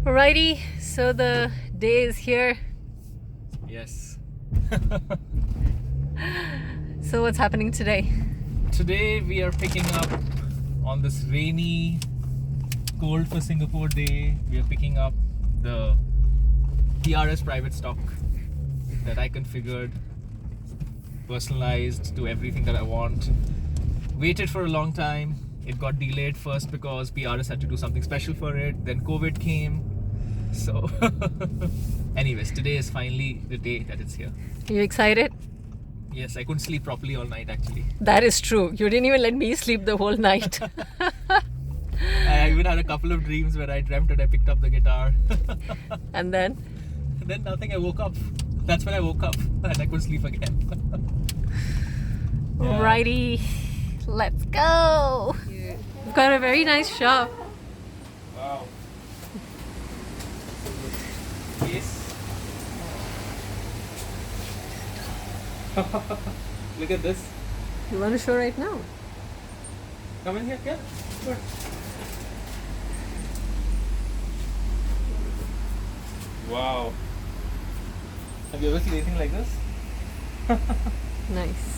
Alrighty, so the day is here. Yes. So what's happening today? Today we are picking up on this rainy, cold for Singapore day. We are picking up the PRS Private Stock that I configured, personalized to everything that I want. Waited for a long time. It got delayed first because PRS had to do something special for it. Then COVID came. So anyways, today is finally the day that it's here. Are you excited? Yes, I couldn't sleep properly all night actually. That is true. You didn't even let me sleep the whole night. I even had a couple of dreams where I dreamt that I picked up the guitar. And then? And then nothing, I woke up. That's when I woke up and I couldn't sleep again. Yeah. Alrighty, let's go. We've got a very nice shop. Wow. Yes. Look at this. You want to show right now? Come in here, Ken. Sure. Wow. Have you ever seen anything like this? Nice.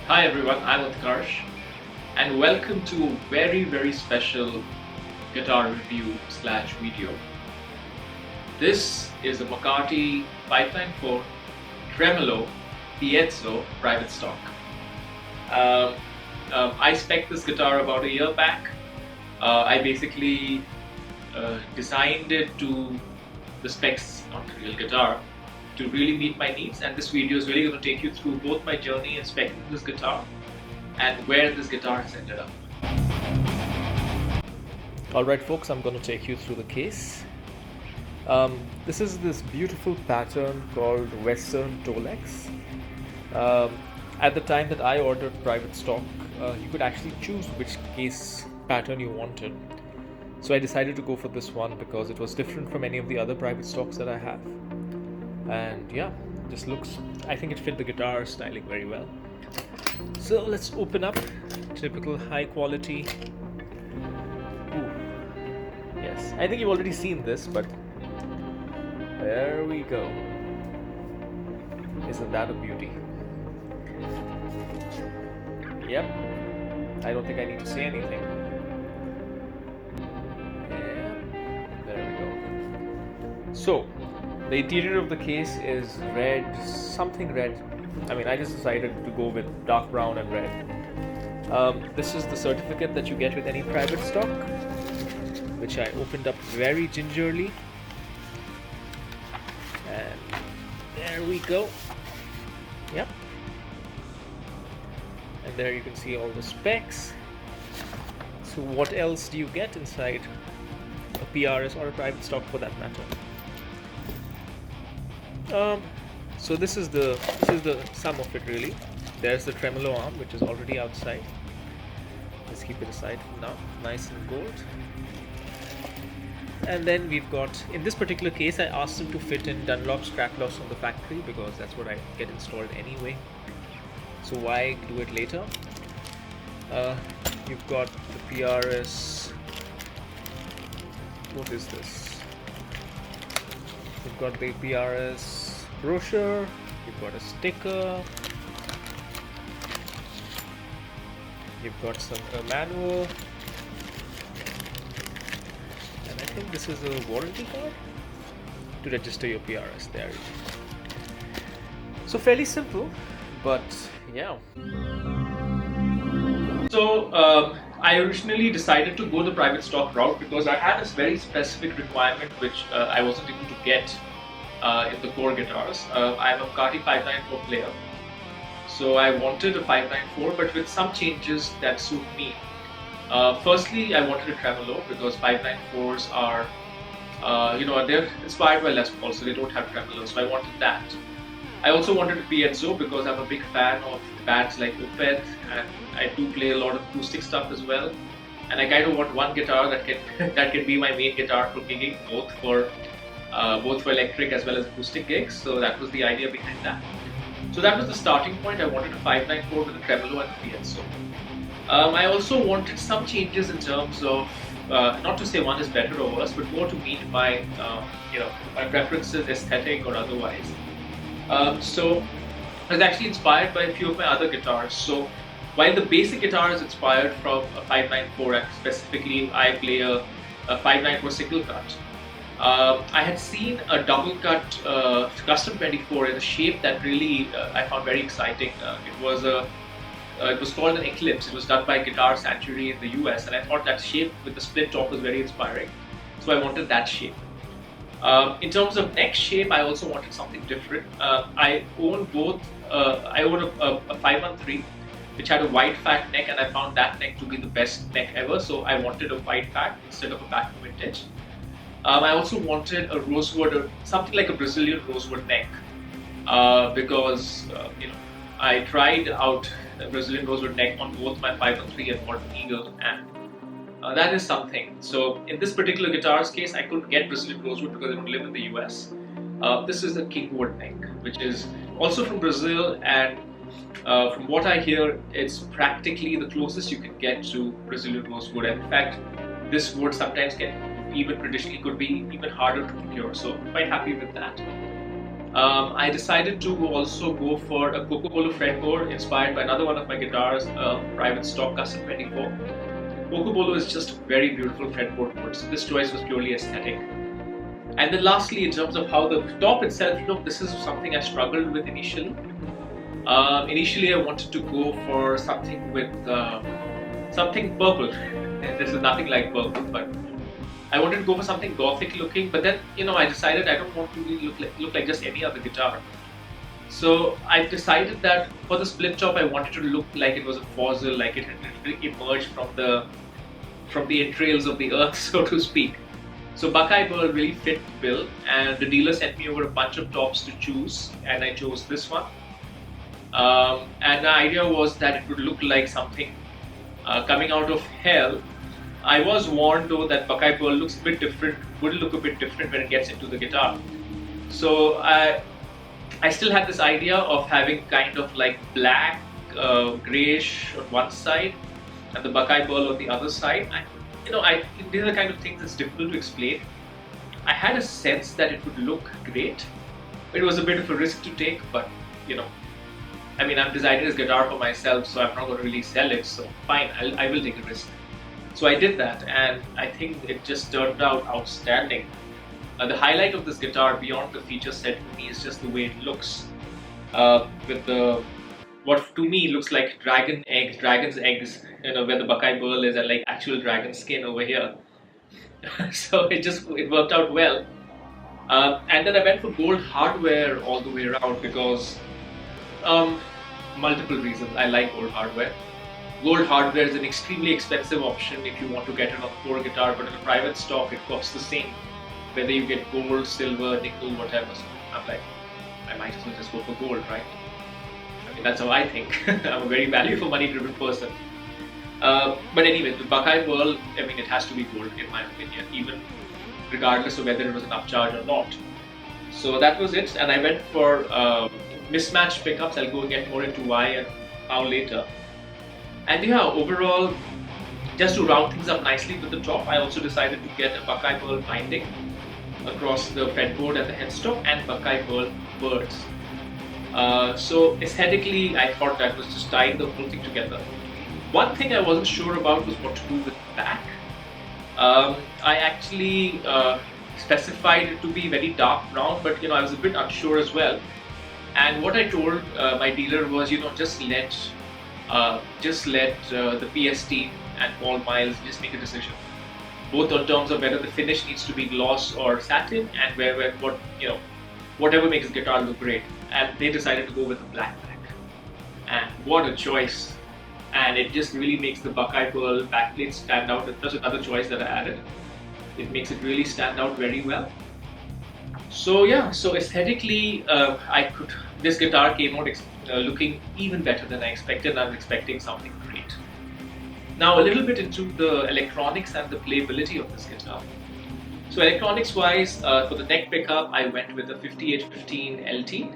Hi everyone, I'm Utkarsh and welcome to a very special guitar review / video. This is a Mccarty 594 Tremolo Piezo private stock. I spec'd this guitar about a year back. I basically designed it to the specs on the real guitar to really meet my needs, and this video is really going to take you through both my journey in speccing this guitar and where this guitar has ended up. Alright folks, I'm going to take you through the case. This is this beautiful pattern called Western Tolex. At the time that I ordered private stock, you could actually choose which case pattern you wanted. So I decided to go for this one because it was different from any of the other private stocks that I have. And yeah, just looks, I think it fit the guitar styling very well. So let's open up. Typical high quality. Ooh. Yes, I think you've already seen this, but there we go. Isn't that a beauty? Yep, I don't think I need to say anything. Yeah, there we go. So the interior of the case is red, something red. I mean, I just decided to go with dark brown and red. This is the certificate that you get with any private stock, which I opened up very gingerly. And there we go. Yep. And there you can see all the specs. So what else do you get inside a PRS or a private stock for that matter? So this is the sum of it really. There's the tremolo arm, which is already outside. Let's keep it aside for now, nice and gold. And then we've got, in this particular case, I asked them to fit in Dunlop strap loss from the factory because that's what I get installed anyway. So why do it later? You've got the PRS. What is this? You've got the PRS brochure, you've got a sticker, you've got a manual, and I this is a warranty card to register your PRS there. So fairly simple, but yeah. So I originally decided to go the private stock route because I had this very specific requirement which I wasn't able to get in the core guitars. I'm a Mccarty 594 player, so I wanted a 594 but with some changes that suit me. Firstly, I wanted a tremolo because 594s are, they're inspired by Les Paul, so they don't have tremolo, so I wanted that. I also wanted a piezo because I'm a big fan of bands like Opeth, and I do play a lot of acoustic stuff as well. And I kind of want one guitar that can that can be my main guitar for gigging, both for electric as well as acoustic gigs. So that was the idea behind that. So that was the starting point. I wanted a 594 with a tremolo and a piezo. I also wanted some changes in terms of, not to say one is better or worse, but more to meet my, my preferences, aesthetic or otherwise. So I was actually inspired by a few of my other guitars. So while the basic guitar is inspired from a 594, and specifically I play a 594 single cut, I had seen a double cut custom 24 in a shape that really I found very exciting. It was called an Eclipse. It was done by Guitar Sanctuary in the US, and I thought that shape with the split top was very inspiring. So I wanted that shape. In terms of neck shape, I also wanted something different. I own both. I own a 513, which had a wide fat neck, and I found that neck to be the best neck ever. So I wanted a wide fat instead of a back vintage. I also wanted a rosewood, or something like a Brazilian rosewood neck, because I tried out a Brazilian rosewood neck on both my 513 and Modern Eagle, and that is something. So in this particular guitar's case, I couldn't get Brazilian rosewood because I don't live in the US. This is the Kingwood neck, which is also from Brazil, and from what I hear, it's practically the closest you can get to Brazilian rosewood. And in fact, this wood sometimes could be even harder to procure. So I'm quite happy with that. I decided to also go for a Coca-Cola fretboard inspired by another one of my guitars, Private Stock Custom 24. Coca-Cola is just a very beautiful fretboard wood, so this choice was purely aesthetic. And then lastly, in terms of how the top itself looked, this is something I struggled with initially. Initially I wanted to go for something with something purple. This is nothing like purple, but I wanted to go for something gothic looking, but then I decided I don't want to really look like just any other guitar. So I decided that for the split top I wanted to look like it was a fossil, like it had emerged from the entrails of the earth, so to speak. So Buckeye burl really fit the bill, and the dealer sent me over a bunch of tops to choose, and I chose this one. And the idea was that it would look like something coming out of hell. I was warned though that Buckeye burl looks a bit different, would look a bit different when it gets into the guitar. So I still had this idea of having kind of like black, greyish on one side and the Buckeye burl on the other side. These are the kind of things that's difficult to explain. I had a sense that it would look great. It was a bit of a risk to take, but I'm designing this guitar for myself, so I'm not going to really sell it, so fine, I will take a risk. So I did that, and I think it just turned out outstanding. The highlight of this guitar, beyond the feature set for me, is just the way it looks. With what to me looks like dragon's eggs, where the Buckeye burl is, and like actual dragon skin over here. So it worked out well. And then I went for gold hardware all the way around because multiple reasons. I like gold hardware. Gold hardware is an extremely expensive option if you want to get it on a core guitar, but in a private stock it costs the same, whether you get gold, silver, nickel, whatever. So I'm like, I might as well just go for gold, right? That's how I think. I'm a very value for money driven person. But anyway, the Buckeye burl, it has to be gold in my opinion, even regardless of whether it was an upcharge or not. So that was it, and I went for mismatched pickups. I'll go and get more into why and how later. And yeah, overall, just to round things up nicely with the top, I also decided to get a Buckeye burl binding across the fretboard and the headstock, and Buckeye burl birds. So aesthetically, I thought that was just tying the whole thing together. One thing I wasn't sure about was what to do with the back. I actually specified it to be very dark brown, but I was a bit unsure as well. And what I told my dealer was, just let the PS team and Paul Miles just make a decision, both in terms of whether the finish needs to be gloss or satin, and whatever makes the guitar look great. And they decided to go with a black back, and what a choice! And it just really makes the Buckeye Pearl backplate stand out. That's another choice that I added. It makes it really stand out very well. So yeah, so aesthetically, this guitar came out looking even better than I expected. I was expecting something great. Now a little bit into the electronics and the playability of this guitar. So electronics wise, for the neck pickup, I went with a 5815 LT.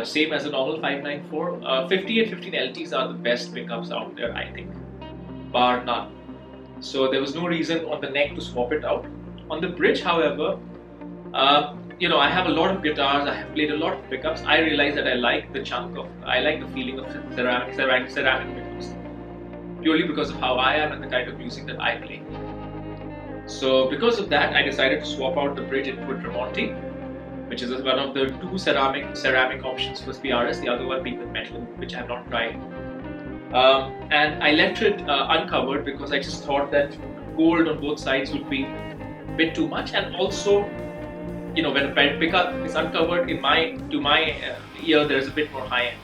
Same as a normal 594. 5815 LTs are the best pickups out there, I think, bar none. So there was no reason on the neck to swap it out. On the bridge, however, I have a lot of guitars. I have played a lot of pickups. I realized that I like the feeling of ceramic pickups, purely because of how I am and the kind of music that I play. So because of that, I decided to swap out the bridge into a Tremonti, which is one of the two ceramic options for PRS, the other one being the metal, which I have not tried. And I left it uncovered because I just thought that gold on both sides would be a bit too much, and also, when a pickup is uncovered, to my ear, there's a bit more high end.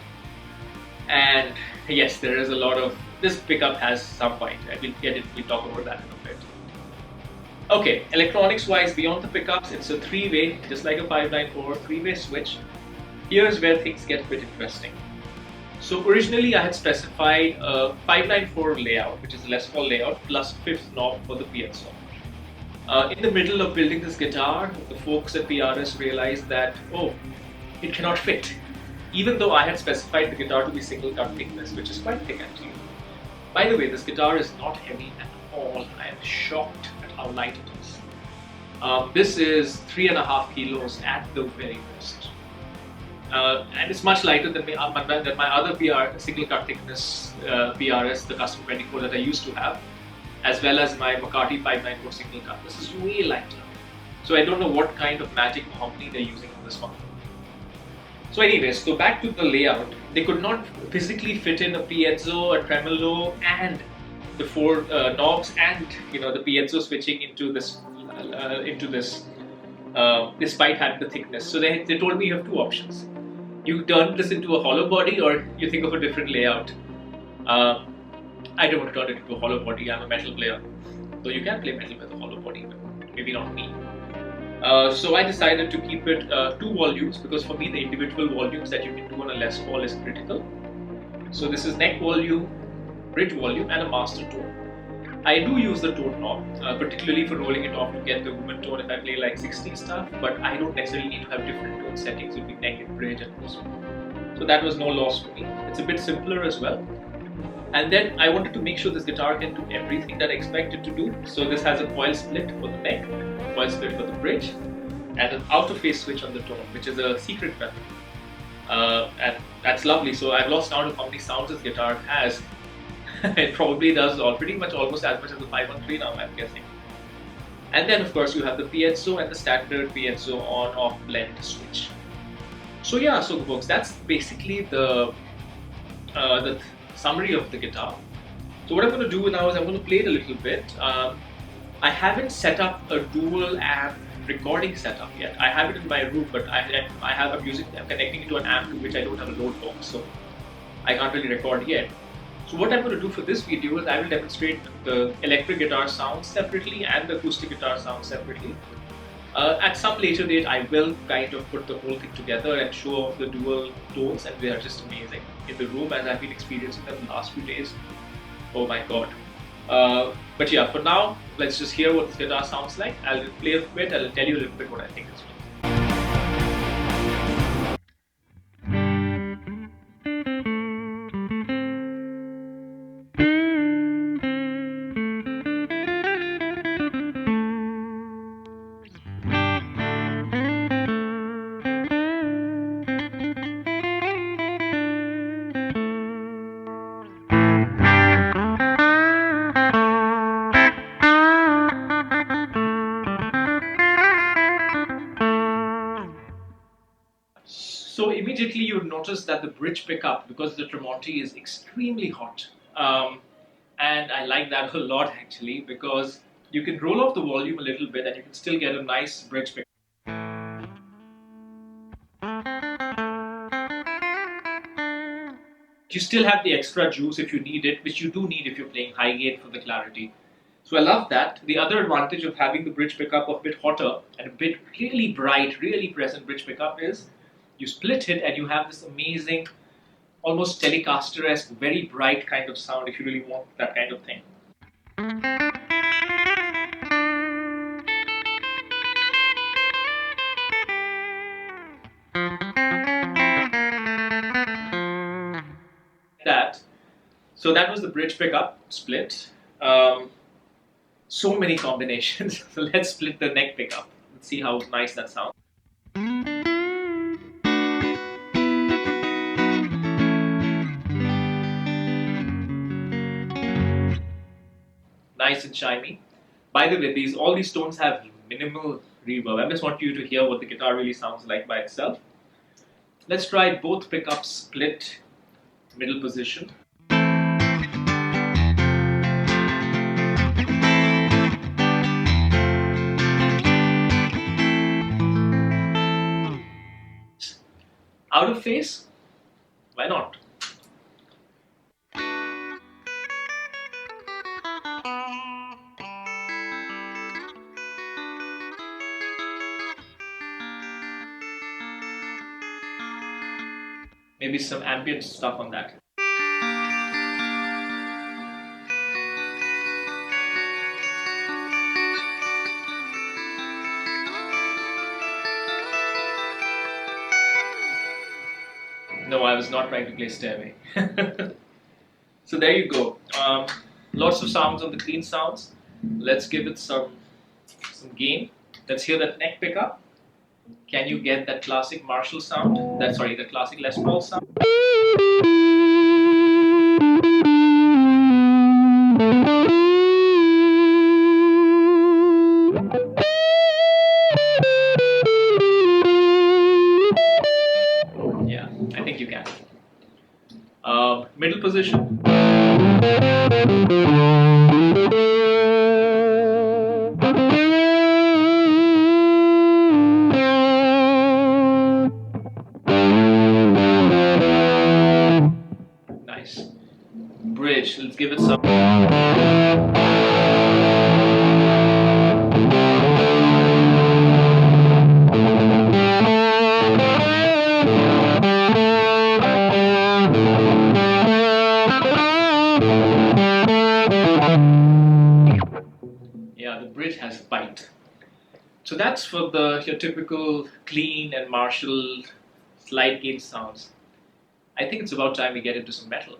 And yes, there is a lot of, this pickup has some bite. We'll talk about that in a bit. Okay, electronics wise, beyond the pickups, it's a 3-way, just like a 594, 3-way switch. Here's where things get a bit interesting. So originally I had specified a 594 layout, which is a Les Paul layout, plus 5th knob for the piezo. In the middle of building this guitar, the folks at PRS realized that, it cannot fit. Even though I had specified the guitar to be single cut thickness, which is quite thick actually. By the way, this guitar is not heavy at all. I am shocked at how light it is. This is 3.5 kilos at the very most. And it's much lighter than my other single cut thickness PRS, the Custom 24 that I used to have, as well as my Mccarty 594 single cut. This is way lighter. So I don't know what kind of magic mahogany they're using on this one. So anyways, so back to the layout. They could not physically fit in a piezo, a tremolo, and the 4 knobs, and the piezo switching into this, despite having the thickness. So they told me you have 2 options. You turn this into a hollow body, or you think of a different layout. I don't want to turn it into a hollow body. I'm a metal player, so you can play metal with a hollow body, but maybe not me. So I decided to keep it 2 volumes, because for me the individual volumes that you can do on a Les Paul is critical. So this is neck volume, bridge volume, and a master tone. I do use the tone knob, particularly for rolling it off to get the woman tone if I play like 60 stuff, but I don't necessarily need to have different tone settings between neck and bridge and this one. So that was no loss for me. It's a bit simpler as well. And then I wanted to make sure this guitar can do everything that I expect it to do. So this has a coil split for the neck, coil split for the bridge, and an outer phase switch on the tone, which is a secret weapon. And that's lovely. So I've lost count of how many sounds this guitar has. It probably does pretty much almost as much as the 513 now, I'm guessing. And then of course you have the piezo and the standard piezo on-off blend switch. So yeah, so folks, that's basically the summary of the guitar. So what I'm going to do now is I'm going to play it a little bit. I haven't set up a dual amp recording setup yet. I have it in my room, but I'm connecting it to an amp to which I don't have a load box, so I can't really record yet. So what I'm going to do for this video is I will demonstrate the electric guitar sound separately and the acoustic guitar sound separately. At some later date, I will kind of put the whole thing together and show off the dual tones, and they are just amazing in the room as I've been experiencing them the last few days. Oh my god. But yeah, for now, let's just hear what this guitar sounds like. I'll play a bit, I'll tell you a little bit what I think as well. So immediately you notice that the bridge pickup, because the Tremonti is extremely hot, and I like that a lot actually, because you can roll off the volume a little bit and you can still get a nice bridge pickup. You still have the extra juice if you need it, which you do need if you're playing high gain for the clarity. So I love that. The other advantage of having the bridge pickup a bit hotter and a bit really bright, really present bridge pickup is you split it and you have this amazing, almost Telecaster-esque, very bright kind of sound if you really want that kind of thing. So that was the bridge pickup split. So many combinations. So let's split the neck pickup. Let's see how nice that sounds. Nice and shiny. By the way, all these tones have minimal reverb. I just want you to hear what the guitar really sounds like by itself. Let's try both pickups split, middle position. Out of phase? Why not? Maybe some ambient stuff on that. No, I was not trying to play Stairway. So there you go. Lots of sounds on the clean sounds. Let's give it some gain. Let's hear that neck pickup. Can you get that classic Marshall sound? The classic Les Paul sound. Yeah, I think you can. Middle position. Nice. Bridge, let's give it some. Yeah, the bridge has bite. So that's for your typical clean and Marshall slide gain sounds. I think it's about time we get into some metal.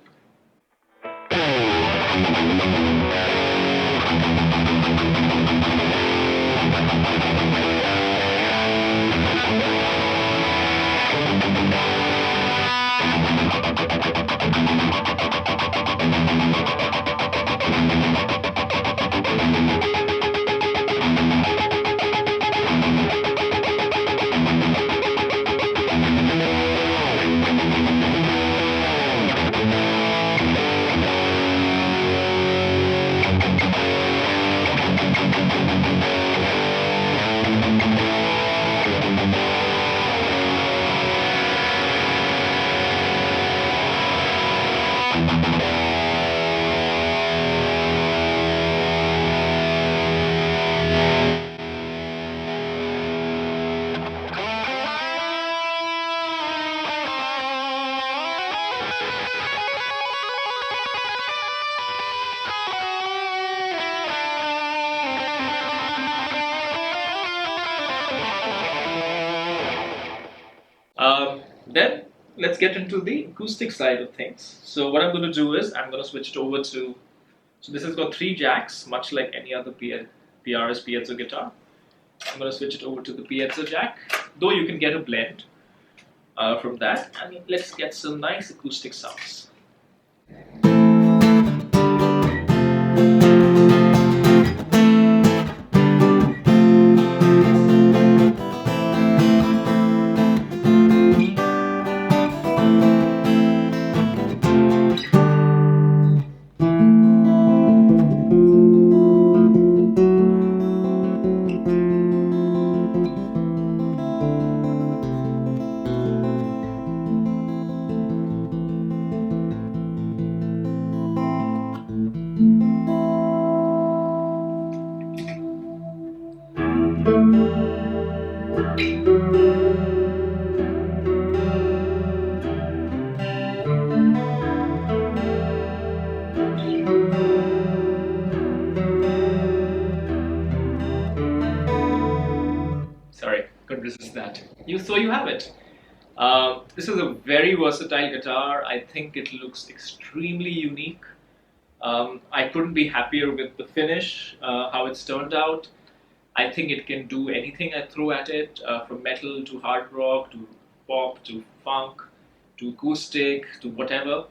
Then let's get into the acoustic side of things. So what I'm going to do is I'm going to switch it over to, so this has got 3 jacks, much like any other PRS Piezo guitar. I'm going to switch it over to the Piezo jack, though you can get a blend from that. And let's get some nice acoustic sounds. Sorry, couldn't resist that. So you have it. This is a very versatile guitar. I think it looks extremely unique. I couldn't be happier with the finish, how it's turned out. I think it can do anything I throw at it, from metal to hard rock to pop to funk to acoustic to whatever.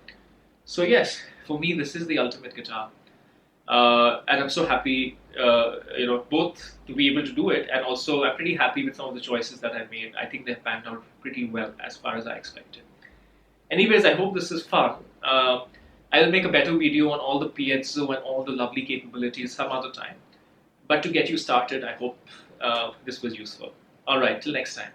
So yes, for me this is the ultimate guitar, and I'm so happy, both to be able to do it, and also I'm pretty happy with some of the choices that I made. I think they've panned out pretty well as far as I expected. Anyways, I hope this is fun. I'll make a better video on all the piezo and all the lovely capabilities some other time. But to get you started, I hope this was useful. Alright, till next time.